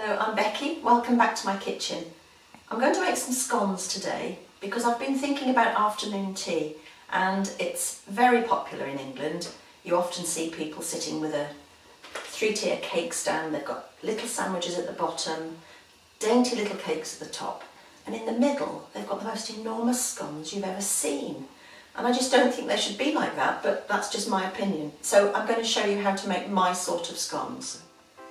Hello, I'm Becky. Welcome back to my kitchen. I'm going to make some scones today because I've been thinking about afternoon tea and it's very popular in England. You often see people sitting with a three-tier cake stand. They've got little sandwiches at the bottom, dainty little cakes at the top, and in the middle they've got the most enormous scones you've ever seen. And I just don't think they should be like that, but that's just my opinion. So I'm going to show you how to make my sort of scones.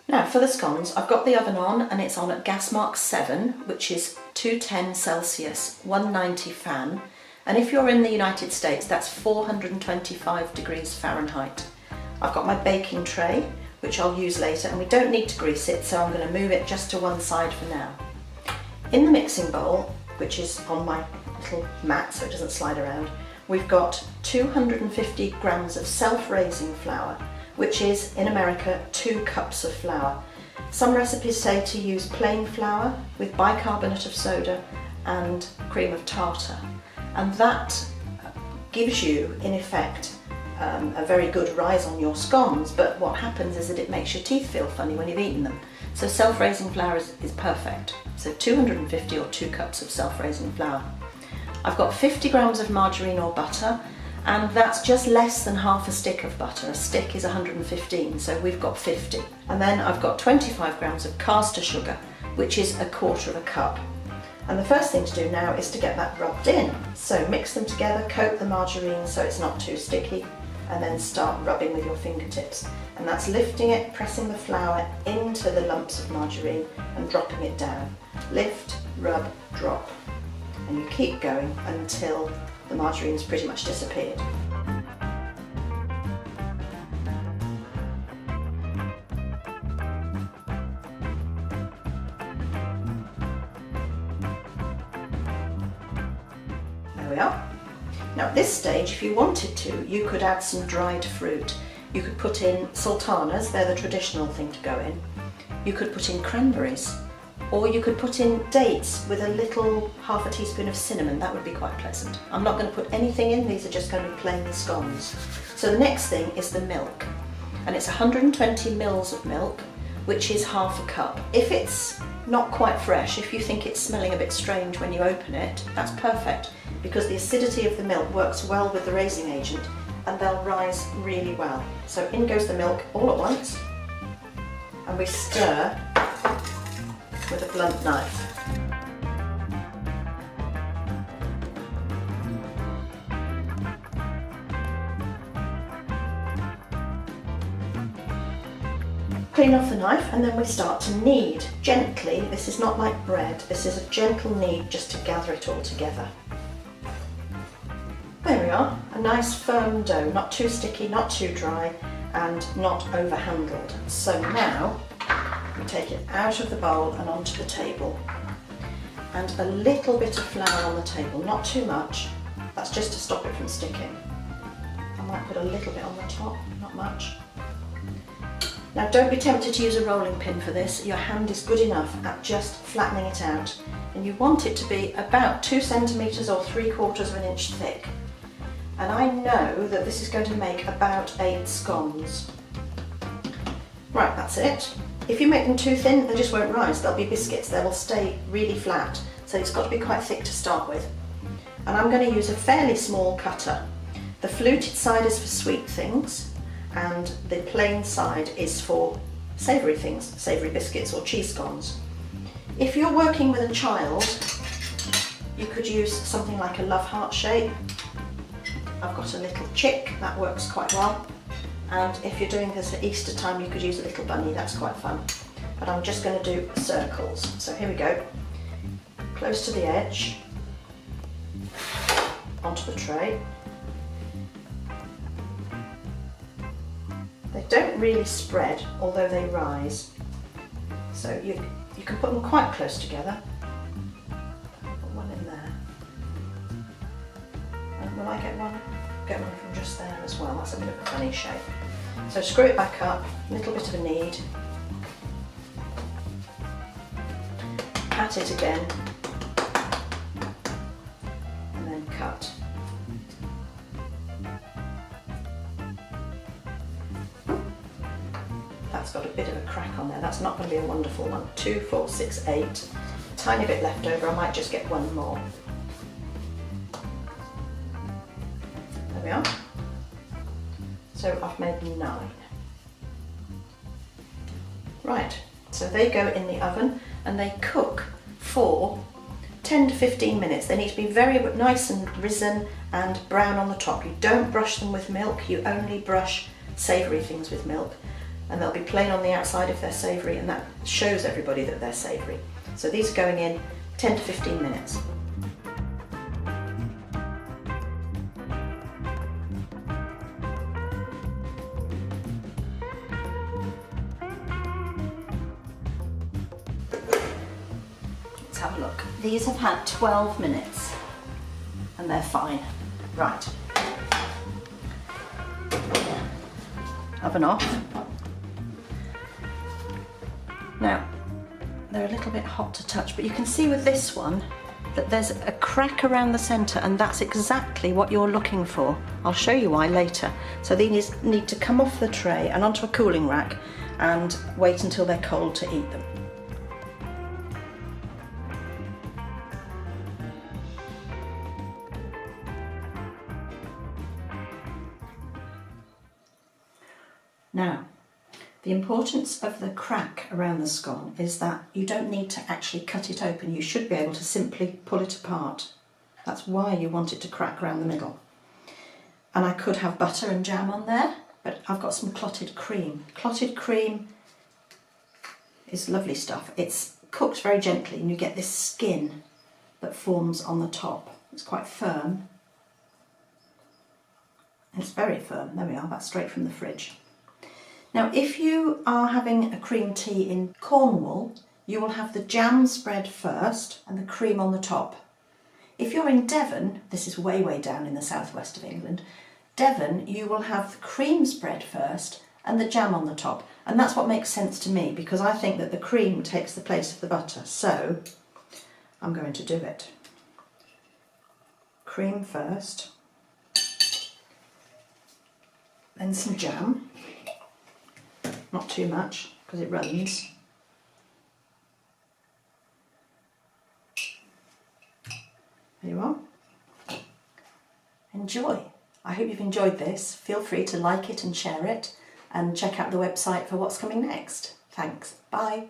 Now for the scones, I've got the oven on and it's on at gas mark 7, which is 210 Celsius, 190 fan. And if you're in the United States, that's 425 degrees Fahrenheit. I've got my baking tray, which I'll use later, and we don't need to grease it, so I'm going to move it just to one side for now. In the mixing bowl, which is on my little mat so it doesn't slide around, we've got 250 grams of self-raising flour, which is, in America, 2 cups of flour. Some recipes say to use plain flour with bicarbonate of soda and cream of tartar, and that gives you, in effect, a very good rise on your scones, but what happens is that it makes your teeth feel funny when you've eaten them. So self-raising flour is perfect. So 250 or 2 cups of self-raising flour. I've got 50 grams of margarine or butter, and that's just less than half a stick of butter. A stick is 115, so we've got 50. And then I've got 25 grams of caster sugar, which is 1/4 cup. And the first thing to do now is to get that rubbed in. So mix them together, coat the margarine so it's not too sticky, and then start rubbing with your fingertips. And that's lifting it, pressing the flour into the lumps of margarine and dropping it down. Lift, rub, drop. And you keep going until the margarine's pretty much disappeared. There we are. Now at this stage, if you wanted to, you could add some dried fruit. You could put in sultanas, they're the traditional thing to go in. You could put in cranberries, or you could put in dates with a little half a teaspoon of cinnamon. That would be quite pleasant. I'm not going to put anything in, these are just going to be plain scones. So the next thing is the milk, and it's 120 mils of milk, which is half a cup. If it's not quite fresh, if you think it's smelling a bit strange when you open it, that's perfect, because the acidity of the milk works well with the raising agent and they'll rise really well. So in goes the milk all at once, and we stir with a blunt knife. Clean off the knife and then we start to knead gently. This is not like bread, this is a gentle knead just to gather it all together. There we are, a nice firm dough, not too sticky, not too dry, and not over-handled. So now we take it out of the bowl and onto the table, and a little bit of flour on the table, not too much, that's just to stop it from sticking. I might put a little bit on the top, not much. Now don't be tempted to use a rolling pin for this, your hand is good enough at just flattening it out, and you want it to be about 2 centimetres or 3/4 of an inch thick. And I know that this is going to make about 8 scones. Right, that's it. If you make them too thin, they just won't rise. They'll be biscuits. They will stay really flat. So it's got to be quite thick to start with. And I'm going to use a fairly small cutter. The fluted side is for sweet things, and the plain side is for savoury things, savoury biscuits or cheese scones. If you're working with a child, you could use something like a love heart shape. I've got a little chick, that works quite well. And if you're doing this at Easter time, you could use a little bunny, that's quite fun. But I'm just going to do circles. So here we go. Close to the edge, onto the tray. They don't really spread, although they rise. So you can put them quite close together. Put one in there. And will I get one? Get one from just there as well, that's a bit of a funny shape. So screw it back up, a little bit of a knead, pat it again, and then cut. That's got a bit of a crack on there, that's not going to be a wonderful one. 2, 4, 6, 8. A tiny bit left over, I might just get one more. There we are. So I've made 9. Right, so they go in the oven and they cook for 10 to 15 minutes. They need to be very nice and risen and brown on the top. You don't brush them with milk, you only brush savoury things with milk, and they'll be plain on the outside if they're savoury, and that shows everybody that they're savoury. So these are going in 10 to 15 minutes. Let's have a look. These have had 12 minutes and they're fine. Right. Oven off. Now, they're a little bit hot to touch, but you can see with this one that there's a crack around the centre, and that's exactly what you're looking for. I'll show you why later. So these need to come off the tray and onto a cooling rack and wait until they're cold to eat them. Now, the importance of the crack around the scone is that you don't need to actually cut it open. You should be able to simply pull it apart. That's why you want it to crack around the middle. And I could have butter and jam on there, but I've got some clotted cream. Clotted cream is lovely stuff. It's cooked very gently and you get this skin that forms on the top. It's quite firm. It's very firm. There we are, that's straight from the fridge. Now, if you are having a cream tea in Cornwall, you will have the jam spread first and the cream on the top. If you're in Devon, this is way, way down in the southwest of England, Devon, you will have the cream spread first and the jam on the top. And that's what makes sense to me, because I think that the cream takes the place of the butter. So I'm going to do it. Cream first, then some jam. Not too much, because it runs. There you are. Enjoy. I hope you've enjoyed this. Feel free to like it and share it, and check out the website for what's coming next. Thanks. Bye.